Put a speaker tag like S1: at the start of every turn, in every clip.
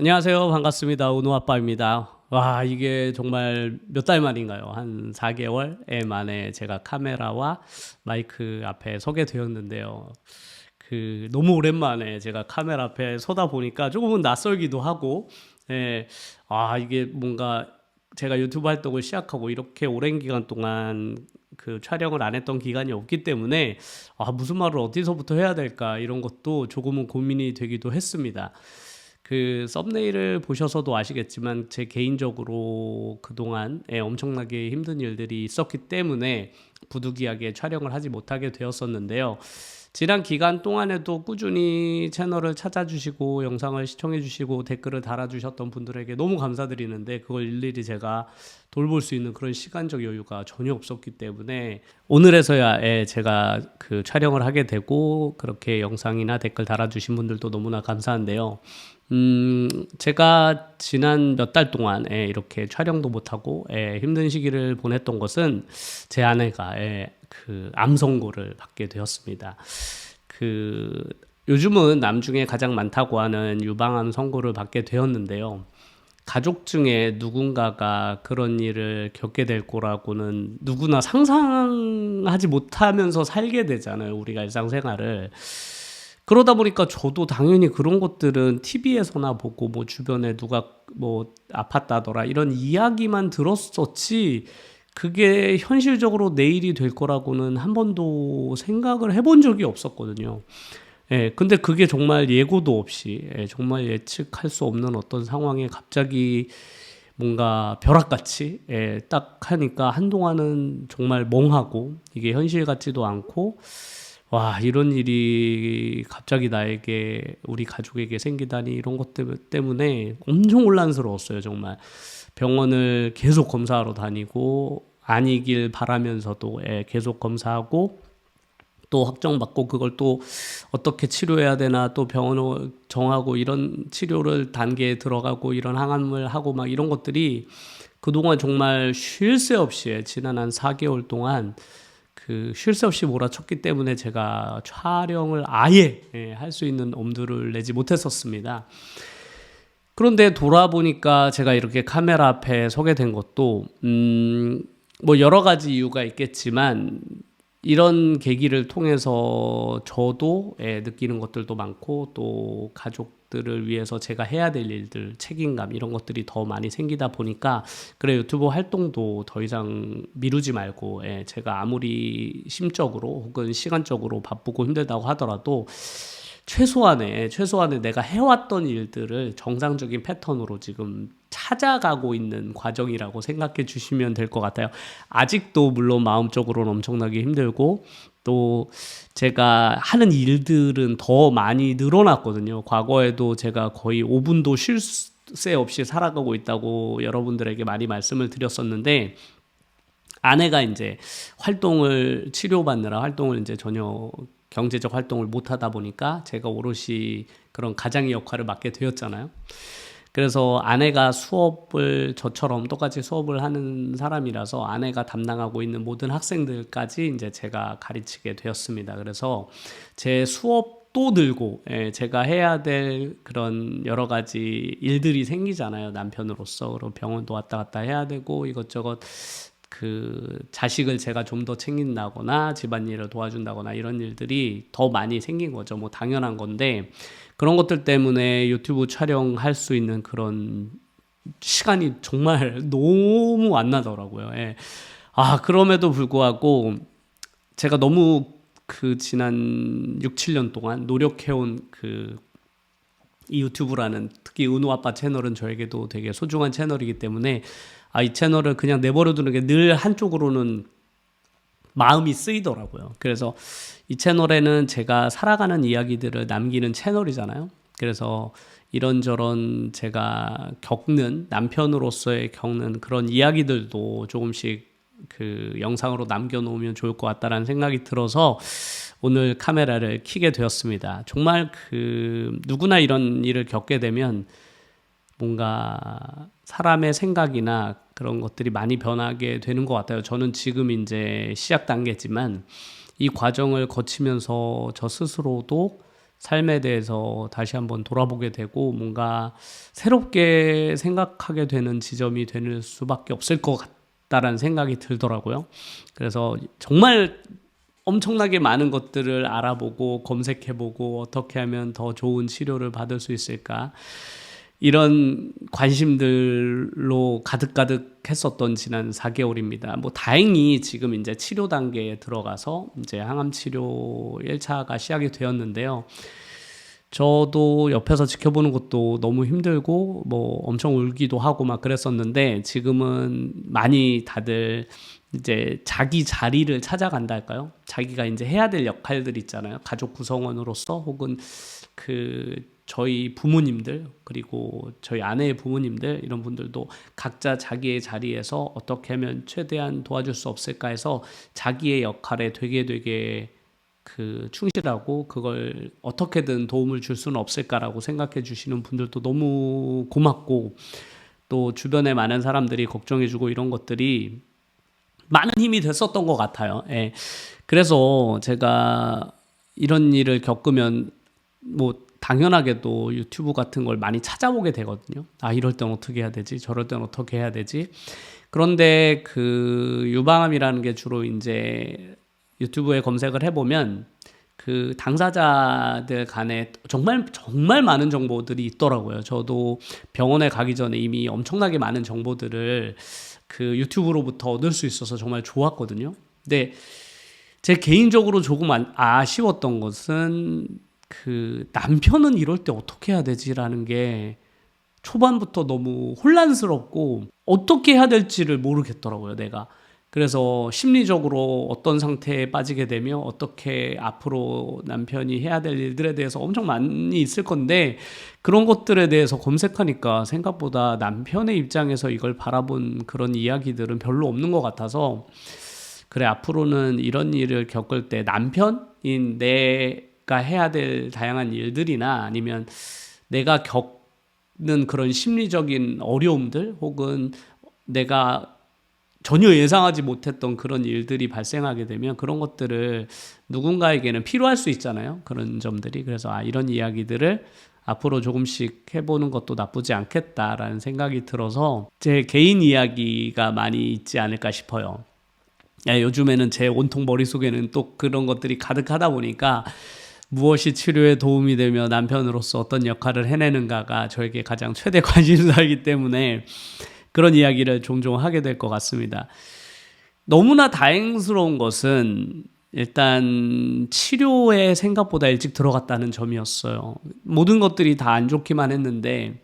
S1: 안녕하세요. 반갑습니다. 은호 아빠입니다. 와, 이게 정말 몇 달 만인가요? 한 4개월 만에 제가 카메라와 마이크 앞에 서게 되었는데요. 너무 오랜만에 제가 카메라 앞에 서다 보니까 조금은 낯설기도 하고, 예, 이게 뭔가 제가 유튜브 활동을 시작하고 이렇게 오랜 기간 동안 그 촬영을 안 했던 기간이 없기 때문에, 무슨 말을 어디서부터 해야 될까 이런 것도 조금은 고민이 되기도 했습니다. 그 썸네일을 보셔서도 아시겠지만 제 개인적으로 그동안 엄청나게 힘든 일들이 있었기 때문에 부득이하게 촬영을 하지 못하게 되었었는데요. 지난 기간 동안에도 꾸준히 채널을 찾아주시고 영상을 시청해주시고 댓글을 달아주셨던 분들에게 너무 감사드리는데, 그걸 일일이 제가 돌볼 수 있는 그런 시간적 여유가 전혀 없었기 때문에 오늘에서야 제가 그 촬영을 하게 되고, 그렇게 영상이나 댓글 달아주신 분들도 너무나 감사한데요. 제가 지난 몇 달 동안 이렇게 촬영도 못하고 힘든 시기를 보냈던 것은 제 아내가 그 암 선고를 받게 되었습니다. 그 요즘은 남 중에 가장 많다고 하는 유방암 선고를 받게 되었는데요. 가족 중에 누군가가 그런 일을 겪게 될 거라고는 누구나 상상하지 못하면서 살게 되잖아요, 우리가 일상생활을. 그러다 보니까 저도 당연히 그런 것들은 TV에서나 보고 뭐 주변에 누가 뭐 아팠다더라 이런 이야기만 들었었지, 그게 현실적으로 내일이 될 거라고는 한 번도 생각을 해본 적이 없었거든요. 근데 그게 정말 예고도 없이, 정말 예측할 수 없는 어떤 상황에 갑자기 뭔가 벼락같이, 딱 하니까 한동안은 정말 멍하고, 이게 현실 같지도 않고, 와, 이런 일이 갑자기 나에게, 우리 가족에게 생기다니, 이런 것 때문에 엄청 혼란스러웠어요, 정말. 병원을 계속 검사하러 다니고, 아니길 바라면서도 계속 검사하고, 또 확정받고 그걸 또 어떻게 치료해야 되나, 또 병원을 정하고 이런 치료를 단계에 들어가고 이런 항암을 하고 막 이런 것들이 그동안 정말 쉴 새 없이 지난 한 4개월 동안 그 쉴 새 없이 몰아쳤기 때문에 제가 촬영을 아예 할 수 있는 엄두를 내지 못했었습니다. 그런데 돌아보니까 제가 이렇게 카메라 앞에 서게 된 것도 뭐 여러 가지 이유가 있겠지만, 이런 계기를 통해서 저도 느끼는 것들도 많고, 또 가족들을 위해서 제가 해야 될 일들, 책임감 이런 것들이 더 많이 생기다 보니까, 그래, 유튜브 활동도 더 이상 미루지 말고, 제가 아무리 심적으로 혹은 시간적으로 바쁘고 힘들다고 하더라도 최소한의 내가 해왔던 일들을 정상적인 패턴으로 지금 찾아가고 있는 과정이라고 생각해 주시면 될 것 같아요. 아직도 물론 마음적으로는 엄청나게 힘들고, 또 제가 하는 일들은 더 많이 늘어났거든요. 과거에도 제가 거의 5분도 쉴 새 없이 살아가고 있다고 여러분들에게 많이 말씀을 드렸었는데, 아내가 이제 치료받느라 활동을 이제 전혀 경제적 활동을 못 하다 보니까 제가 오롯이 그런 가장의 역할을 맡게 되었잖아요. 그래서 아내가 저처럼 똑같이 수업을 하는 사람이라서 아내가 담당하고 있는 모든 학생들까지 이제 제가 가르치게 되었습니다. 그래서 제 수업도 늘고, 제가 해야 될 그런 여러 가지 일들이 생기잖아요, 남편으로서. 그리고 병원도 왔다 갔다 해야 되고, 이것저것 그 자식을 제가 좀 더 챙긴다거나 집안일을 도와준다거나 이런 일들이 더 많이 생긴 거죠. 뭐 당연한 건데, 그런 것들 때문에 유튜브 촬영할 수 있는 그런 시간이 정말 너무 안 나더라고요. 그럼에도 불구하고 제가 너무 그 지난 6, 7년 동안 노력해온 이 유튜브라는, 특히 은호 아빠 채널은 저에게도 되게 소중한 채널이기 때문에, 이 채널을 그냥 내버려 두는 게 늘 한쪽으로는 마음이 쓰이더라고요. 그래서 이 채널에는 제가 살아가는 이야기들을 남기는 채널이잖아요. 그래서 이런저런 제가 남편으로서의 겪는 그런 이야기들도 조금씩 그 영상으로 남겨놓으면 좋을 것 같다라는 생각이 들어서 오늘 카메라를 켜게 되었습니다. 정말 누구나 이런 일을 겪게 되면 뭔가 사람의 생각이나 그런 것들이 많이 변하게 되는 것 같아요. 저는 지금 이제 시작 단계지만 이 과정을 거치면서 저 스스로도 삶에 대해서 다시 한번 돌아보게 되고 뭔가 새롭게 생각하게 되는 지점이 될 수밖에 없을 것 같다라는 생각이 들더라고요. 그래서 정말 엄청나게 많은 것들을 알아보고 검색해보고 어떻게 하면 더 좋은 치료를 받을 수 있을까 이런 관심들로 가득가득 했었던 지난 4개월입니다. 뭐 다행히 지금 이제 치료 단계에 들어가서 이제 항암 치료 1차가 시작이 되었는데요. 저도 옆에서 지켜보는 것도 너무 힘들고 뭐 엄청 울기도 하고 막 그랬었는데 지금은 많이 다들 이제 자기 자리를 찾아간다 할까요? 자기가 이제 해야 될 역할들 있잖아요. 가족 구성원으로서 혹은 그 저희 부모님들 그리고 저희 아내의 부모님들 이런 분들도 각자 자기의 자리에서 어떻게 하면 최대한 도와줄 수 없을까 해서 자기의 역할에 되게 그 충실하고 그걸 어떻게든 도움을 줄 수는 없을까라고 생각해 주시는 분들도 너무 고맙고 또 주변에 많은 사람들이 걱정해 주고 이런 것들이 많은 힘이 됐었던 것 같아요. 예. 그래서 제가 이런 일을 겪으면 뭐 당연하게도 유튜브 같은 걸 많이 찾아보게 되거든요. 아, 이럴 땐 어떻게 해야 되지? 저럴 땐 어떻게 해야 되지? 그런데 그 유방암이라는 게 주로 이제 유튜브에 검색을 해보면 그 당사자들 간에 정말 많은 정보들이 있더라고요. 저도 병원에 가기 전에 이미 엄청나게 많은 정보들을 그 유튜브로부터 얻을 수 있어서 정말 좋았거든요. 근데 제 개인적으로 조금 아쉬웠던 것은 그 남편은 이럴 때 어떻게 해야 되지라는 게 초반부터 너무 혼란스럽고 어떻게 해야 될지를 모르겠더라고요, 내가. 그래서 심리적으로 어떤 상태에 빠지게 되며 어떻게 앞으로 남편이 해야 될 일들에 대해서 엄청 많이 있을 건데 그런 것들에 대해서 검색하니까 생각보다 남편의 입장에서 이걸 바라본 그런 이야기들은 별로 없는 것 같아서 그래, 앞으로는 이런 일을 겪을 때 남편인 내가 해야 될 다양한 일들이나 아니면 내가 겪는 그런 심리적인 어려움들 혹은 내가 전혀 예상하지 못했던 그런 일들이 발생하게 되면 그런 것들을 누군가에게는 필요할 수 있잖아요. 그런 점들이. 그래서 이런 이야기들을 앞으로 조금씩 해보는 것도 나쁘지 않겠다라는 생각이 들어서 제 개인 이야기가 많이 있지 않을까 싶어요. 요즘에는 제 온통 머릿속에는 또 그런 것들이 가득하다 보니까 무엇이 치료에 도움이 되며 남편으로서 어떤 역할을 해내는가가 저에게 가장 최대 관심사이기 때문에 그런 이야기를 종종 하게 될 것 같습니다. 너무나 다행스러운 것은 일단 치료에 생각보다 일찍 들어갔다는 점이었어요. 모든 것들이 다 안 좋기만 했는데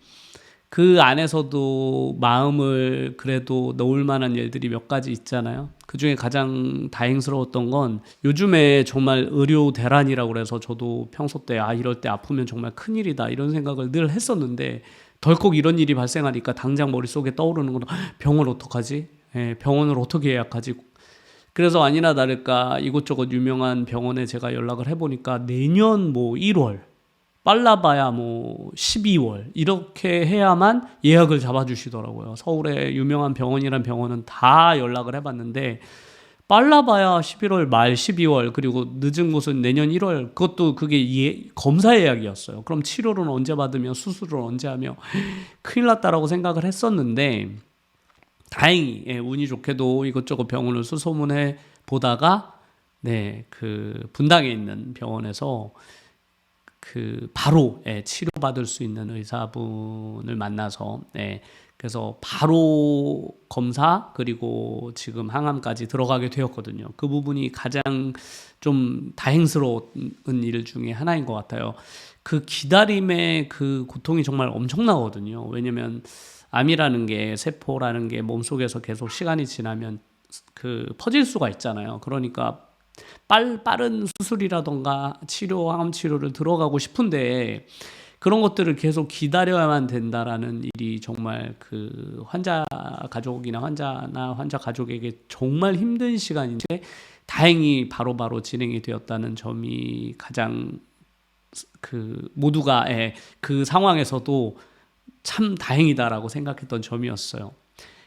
S1: 그 안에서도 마음을 그래도 놓을 만한 일들이 몇 가지 있잖아요. 그 중에 가장 다행스러웠던 건 요즘에 정말 의료 대란이라고 그래서 저도 평소 때 이럴 때 아프면 정말 큰일이다 이런 생각을 늘 했었는데 덜컥 이런 일이 발생하니까 당장 머릿속에 떠오르는 건 병원 어떡하지? 병원을 어떻게 예약하지? 그래서 아니나 다를까 이곳저곳 유명한 병원에 제가 연락을 해보니까 내년 뭐 1월 빨라봐야 뭐 12월 이렇게 해야만 예약을 잡아주시더라고요. 서울에 유명한 병원이란 병원은 다 연락을 해봤는데 빨라봐야 11월 말 12월 그리고 늦은 곳은 내년 1월 그것도 그게 검사 예약이었어요. 그럼 치료는 언제 받으며 수술을 언제 하며 큰일 났다라고 생각을 했었는데 다행히 운이 좋게도 이것저것 병원을 수소문해 보다가 그 분당에 있는 병원에서 그 바로 치료받을 수 있는 의사분을 만나서 그래서 바로 검사 그리고 지금 항암까지 들어가게 되었거든요. 그 부분이 가장 좀 다행스러운 일 중에 하나인 것 같아요. 그 기다림의 그 고통이 정말 엄청나거든요. 왜냐면 암이라는 게 세포라는 게 몸속에서 계속 시간이 지나면 그 퍼질 수가 있잖아요. 그러니까 빠른 수술이라던가 항암 치료를 들어가고 싶은데 그런 것들을 계속 기다려야만 된다라는 일이 정말 그 환자 가족이나 환자 가족에게 정말 힘든 시간인데 다행히 바로바로 진행이 되었다는 점이 가장 그 모두가 그 상황에서도 참 다행이다라고 생각했던 점이었어요.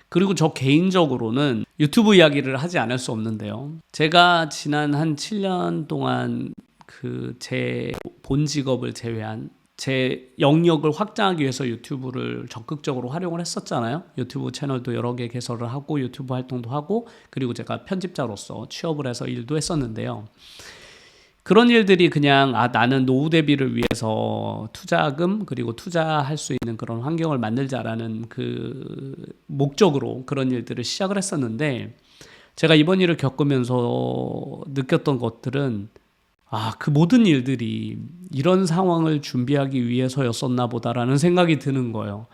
S1: 그리고 저 개인적으로는 유튜브 이야기를 하지 않을 수 없는데요. 제가 지난 한 7년 동안 그 제 본 직업을 제외한 제 영역을 확장하기 위해서 유튜브를 적극적으로 활용을 했었잖아요. 유튜브 채널도 여러 개 개설을 하고 유튜브 활동도 하고, 그리고 제가 편집자로서 취업을 해서 일도 했었는데요. 그런 일들이 그냥 나는 노후 대비를 위해서 투자금 그리고 투자할 수 있는 그런 환경을 만들자라는 그 목적으로 그런 일들을 시작을 했었는데, 제가 이번 일을 겪으면서 느꼈던 것들은 그 모든 일들이 이런 상황을 준비하기 위해서였었나 보다라는 생각이 드는 거예요.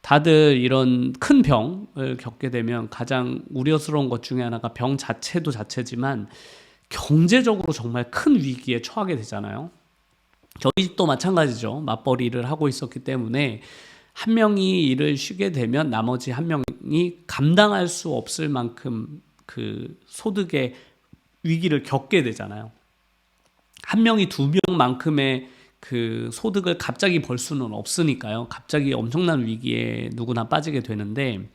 S1: 다들 이런 큰 병을 겪게 되면 가장 우려스러운 것 중에 하나가 병 자체도 자체지만 경제적으로 정말 큰 위기에 처하게 되잖아요. 저희 집도 마찬가지죠. 맞벌이를 하고 있었기 때문에 한 명이 일을 쉬게 되면 나머지 한 명이 감당할 수 없을 만큼 그 소득의 위기를 겪게 되잖아요. 한 명이 두 명만큼의 그 소득을 갑자기 벌 수는 없으니까요. 갑자기 엄청난 위기에 누구나 빠지게 되는데,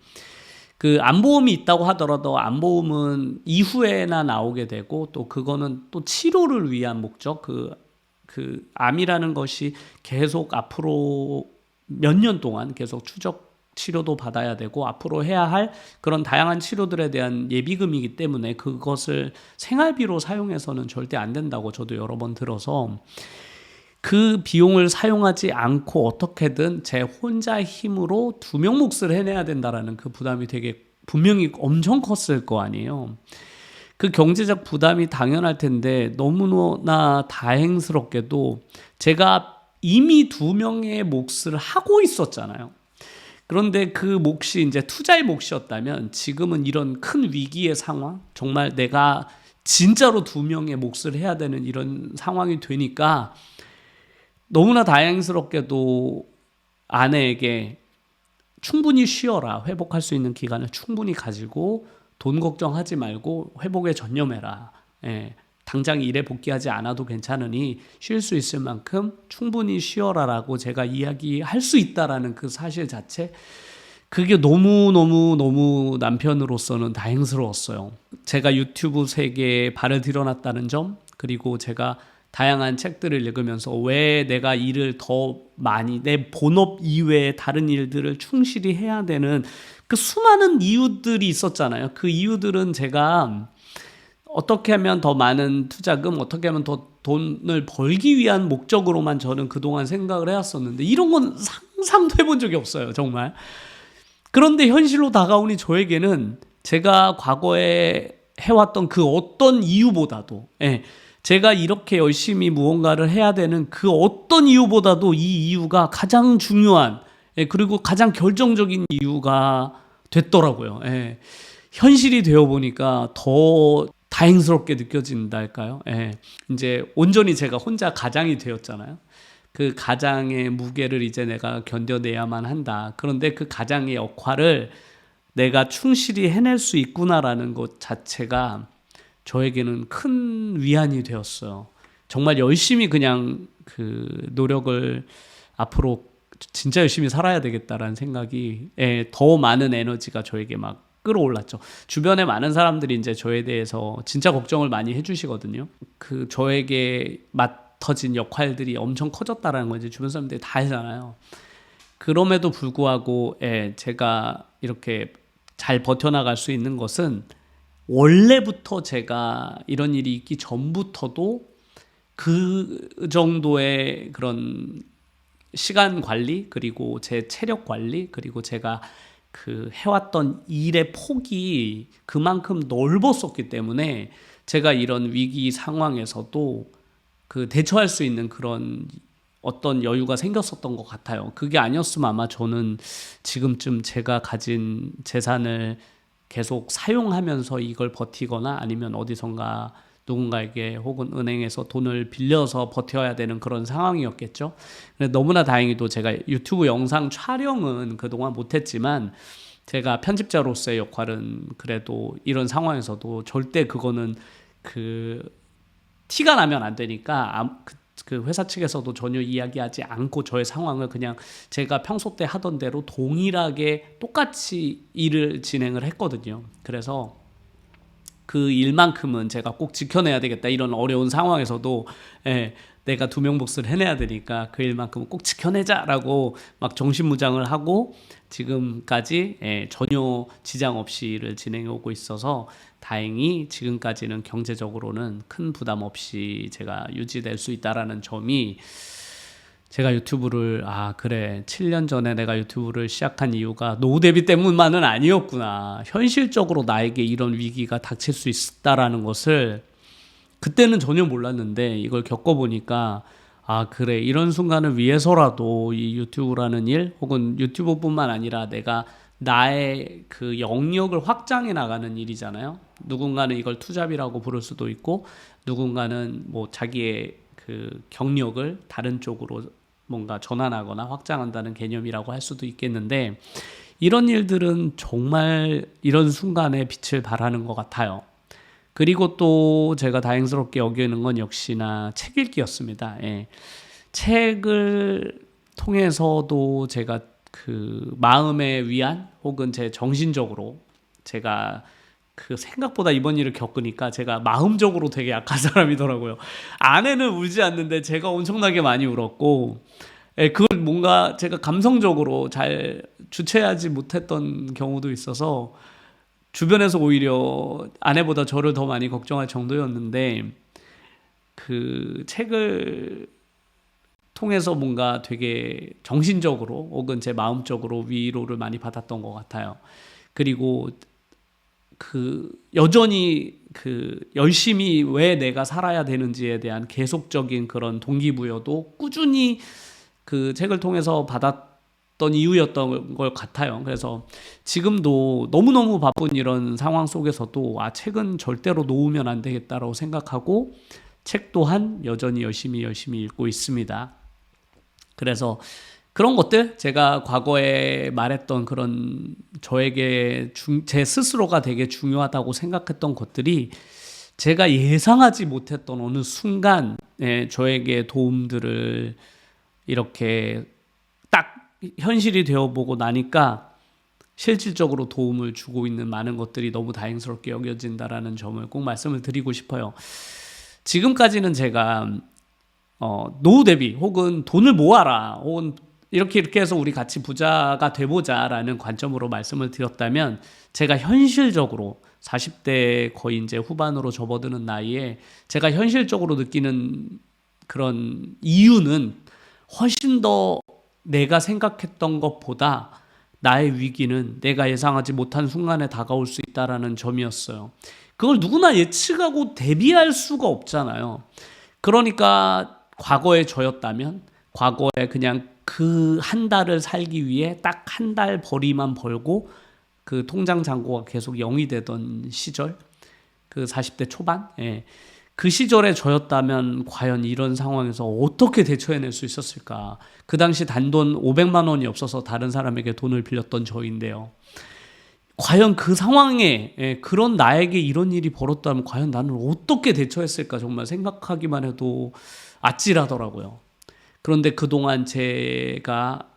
S1: 그 암보험이 있다고 하더라도 암보험은 이후에나 나오게 되고, 또 그거는 또 치료를 위한 목적, 그 암이라는 것이 계속 앞으로 몇 년 동안 계속 추적 치료도 받아야 되고 앞으로 해야 할 그런 다양한 치료들에 대한 예비금이기 때문에 그것을 생활비로 사용해서는 절대 안 된다고 저도 여러 번 들어서, 그 비용을 사용하지 않고 어떻게든 제 혼자 힘으로 두 명 몫을 해내야 된다라는 그 부담이 되게 분명히 엄청 컸을 거 아니에요. 그 경제적 부담이 당연할 텐데, 너무나 다행스럽게도 제가 이미 두 명의 몫을 하고 있었잖아요. 그런데 그 몫이 이제 투자의 몫이었다면 지금은 이런 큰 위기의 상황, 정말 내가 진짜로 두 명의 몫을 해야 되는 이런 상황이 되니까 너무나 다행스럽게도 아내에게 충분히 쉬어라, 회복할 수 있는 기간을 충분히 가지고 돈 걱정하지 말고 회복에 전념해라, 당장 일에 복귀하지 않아도 괜찮으니 쉴 수 있을 만큼 충분히 쉬어라라고 제가 이야기할 수 있다라는 그 사실 자체, 그게 너무 남편으로서는 다행스러웠어요. 제가 유튜브 세계에 발을 들여놨다는 점, 그리고 제가 다양한 책들을 읽으면서 왜 내가 일을 더 많이, 내 본업 이외에 다른 일들을 충실히 해야 되는 그 수많은 이유들이 있었잖아요. 그 이유들은 제가 어떻게 하면 더 많은 투자금, 어떻게 하면 더 돈을 벌기 위한 목적으로만 저는 그동안 생각을 해왔었는데, 이런 건 상상도 해본 적이 없어요, 정말. 그런데 현실로 다가오니 저에게는 제가 과거에 해왔던 그 어떤 이유보다도, 제가 이렇게 열심히 무언가를 해야 되는 그 어떤 이유보다도 이 이유가 가장 중요한, 그리고 가장 결정적인 이유가 됐더라고요. 현실이 되어 보니까 더 다행스럽게 느껴진다 할까요? 이제 온전히 제가 혼자 가장이 되었잖아요. 그 가장의 무게를 이제 내가 견뎌내야만 한다. 그런데 그 가장의 역할을 내가 충실히 해낼 수 있구나라는 것 자체가 저에게는 큰 위안이 되었어요. 정말 열심히 그냥 그 노력을 앞으로 진짜 열심히 살아야 되겠다라는 생각이, 더 많은 에너지가 저에게 막 끌어올랐죠. 주변에 많은 사람들이 이제 저에 대해서 진짜 걱정을 많이 해주시거든요. 그 저에게 맡아진 역할들이 엄청 커졌다라는 건 이제 주변 사람들이 다 알잖아요. 그럼에도 불구하고 제가 이렇게 잘 버텨나갈 수 있는 것은 원래부터 제가 이런 일이 있기 전부터도 그 정도의 그런 시간 관리, 그리고 제 체력 관리, 그리고 제가 그 해왔던 일의 폭이 그만큼 넓었었기 때문에 제가 이런 위기 상황에서도 그 대처할 수 있는 그런 어떤 여유가 생겼었던 것 같아요. 그게 아니었으면 아마 저는 지금쯤 제가 가진 재산을 계속 사용하면서 이걸 버티거나 아니면 어디선가 누군가에게 혹은 은행에서 돈을 빌려서 버텨야 되는 그런 상황이었겠죠. 근데 너무나 다행히도 제가 유튜브 영상 촬영은 그동안 못했지만 제가 편집자로서의 역할은 그래도 이런 상황에서도 절대 그거는 그 티가 나면 안 되니까 그 회사 측에서도 전혀 이야기하지 않고 저의 상황을 그냥 제가 평소 때 하던 대로 동일하게 똑같이 일을 진행을 했거든요. 그래서 그 일만큼은 제가 꼭 지켜내야 되겠다. 이런 어려운 상황에서도 예, 내가 두 명 몫을 해내야 되니까 그 일만큼은 꼭 지켜내자라고 막 정신무장을 하고 지금까지 전혀 지장 없이 일을 진행해 오고 있어서 다행히 지금까지는 경제적으로는 큰 부담 없이 제가 유지될 수 있다라는 점이, 제가 유튜브를 7년 전에 내가 유튜브를 시작한 이유가 노후 대비 때문만은 아니었구나. 현실적으로 나에게 이런 위기가 닥칠 수 있다라는 것을 그때는 전혀 몰랐는데 이걸 겪어보니까 그래, 이런 순간을 위해서라도 이 유튜브라는 일, 혹은 유튜브뿐만 아니라 내가 나의 그 영역을 확장해 나가는 일이잖아요. 누군가는 이걸 투잡이라고 부를 수도 있고, 누군가는 뭐 자기의 그 경력을 다른 쪽으로 뭔가 전환하거나 확장한다는 개념이라고 할 수도 있겠는데, 이런 일들은 정말 이런 순간에 빛을 발하는 것 같아요. 그리고 또 제가 다행스럽게 여기는 건 역시나 책 읽기였습니다. 책을 통해서도 제가 그 마음의 위안, 혹은 제 정신적으로, 제가 그 생각보다 이번 일을 겪으니까 제가 마음적으로 되게 약한 사람이더라고요. 아내는 울지 않는데 제가 엄청나게 많이 울었고, 그걸 뭔가 제가 감성적으로 잘 주체하지 못했던 경우도 있어서 주변에서 오히려 아내보다 저를 더 많이 걱정할 정도였는데, 그 책을 통해서 뭔가 되게 정신적으로 혹은 제 마음적으로 위로를 많이 받았던 것 같아요. 그리고 그 여전히 그 열심히 왜 내가 살아야 되는지에 대한 계속적인 그런 동기부여도 꾸준히 그 책을 통해서 받았던 이유였던 것 같아요. 그래서 지금도 너무너무 바쁜 이런 상황 속에서도 책은 절대로 놓으면 안 되겠다라고 생각하고 책 또한 여전히 열심히 읽고 있습니다. 그래서 그런 것들, 제가 과거에 말했던 그런 저에게 제 스스로가 되게 중요하다고 생각했던 것들이 제가 예상하지 못했던 어느 순간 저에게 도움들을 이렇게 딱 현실이 되어보고 나니까 실질적으로 도움을 주고 있는 많은 것들이 너무 다행스럽게 여겨진다라는 점을 꼭 말씀을 드리고 싶어요. 지금까지는 제가 노후 대비 혹은 돈을 모아라, 혹은 이렇게 해서 우리 같이 부자가 돼보자라는 관점으로 말씀을 드렸다면, 제가 현실적으로 40대 거의 이제 후반으로 접어드는 나이에 제가 현실적으로 느끼는 그런 이유는 훨씬 더 내가 생각했던 것보다 나의 위기는 내가 예상하지 못한 순간에 다가올 수 있다라는 점이었어요. 그걸 누구나 예측하고 대비할 수가 없잖아요. 그러니까 과거에 저였다면, 과거에 그냥 그 한 달을 살기 위해 딱 한 달 벌이만 벌고 그 통장 잔고가 계속 0이 되던 시절, 그 40대 초반, 그 시절에 저였다면 과연 이런 상황에서 어떻게 대처해낼 수 있었을까? 그 당시 단돈 500만 원이 없어서 다른 사람에게 돈을 빌렸던 저인데요. 과연 그 상황에 그런 나에게 이런 일이 벌었다면 과연 나는 어떻게 대처했을까? 정말 생각하기만 해도 아찔하더라고요. 그런데 그동안 제가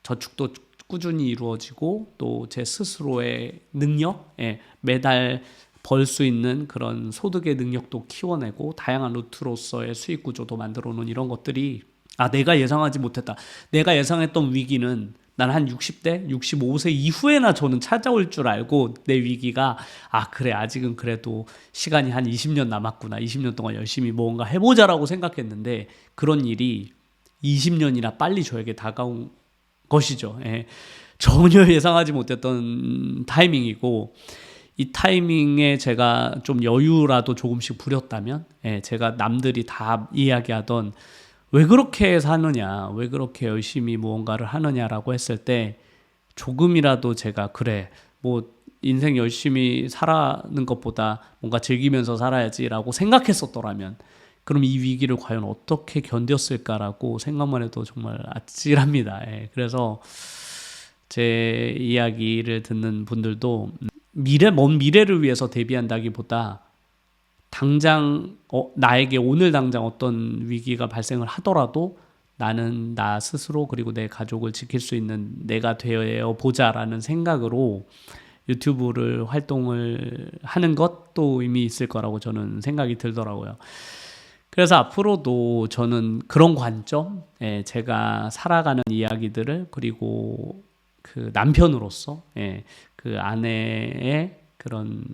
S1: 저축도 꾸준히 이루어지고 또 제 스스로의 능력, 매달 벌 수 있는 그런 소득의 능력도 키워내고 다양한 루트로서의 수익 구조도 만들어 놓은 이런 것들이 내가 예상하지 못했다. 내가 예상했던 위기는 난 한 60대, 65세 이후에나 저는 찾아올 줄 알고, 내 위기가 그래, 아직은 그래도 시간이 한 20년 남았구나, 20년 동안 열심히 뭔가 해보자라고 생각했는데 그런 일이 20년이나 빨리 저에게 다가온 것이죠. 전혀 예상하지 못했던 타이밍이고, 이 타이밍에 제가 좀 여유라도 조금씩 부렸다면, 제가 남들이 다 이야기하던 왜 그렇게 사느냐, 왜 그렇게 열심히 무언가를 하느냐라고 했을 때 조금이라도 제가 그래, 뭐 인생 열심히 살아는 것보다 뭔가 즐기면서 살아야지라고 생각했었더라면, 그럼 이 위기를 과연 어떻게 견뎠을까라고 생각만 해도 정말 아찔합니다. 그래서 제 이야기를 듣는 분들도 먼 미래를 위해서 대비한다기보다 당장 나에게 오늘 당장 어떤 위기가 발생을 하더라도 나는 나 스스로 그리고 내 가족을 지킬 수 있는 내가 되어 보자라는 생각으로 유튜브를 활동을 하는 것도 의미 있을 거라고 저는 생각이 들더라고요. 그래서 앞으로도 저는 그런 관점, 제가 살아가는 이야기들을, 그리고 그 남편으로서 그 아내의 그런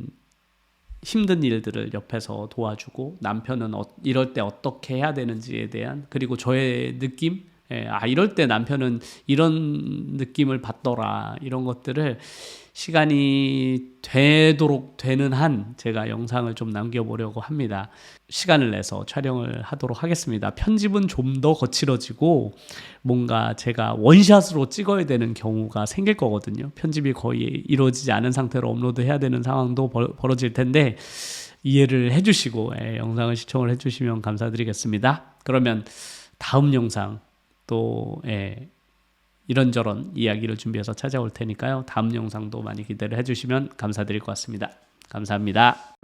S1: 힘든 일들을 옆에서 도와주고, 남편은 이럴 때 어떻게 해야 되는지에 대한, 그리고 저의 느낌, 이럴 때 남편은 이런 느낌을 받더라, 이런 것들을 시간이 되도록 되는 한 제가 영상을 좀 남겨보려고 합니다. 시간을 내서 촬영을 하도록 하겠습니다. 편집은 좀 더 거칠어지고 뭔가 제가 원샷으로 찍어야 되는 경우가 생길 거거든요. 편집이 거의 이루어지지 않은 상태로 업로드해야 되는 상황도 벌어질 텐데 이해를 해주시고 영상을 시청을 해주시면 감사드리겠습니다. 그러면 다음 영상 또 이런저런 이야기를 준비해서 찾아올 테니까요. 다음 영상도 많이 기대를 해주시면 감사드릴 것 같습니다. 감사합니다.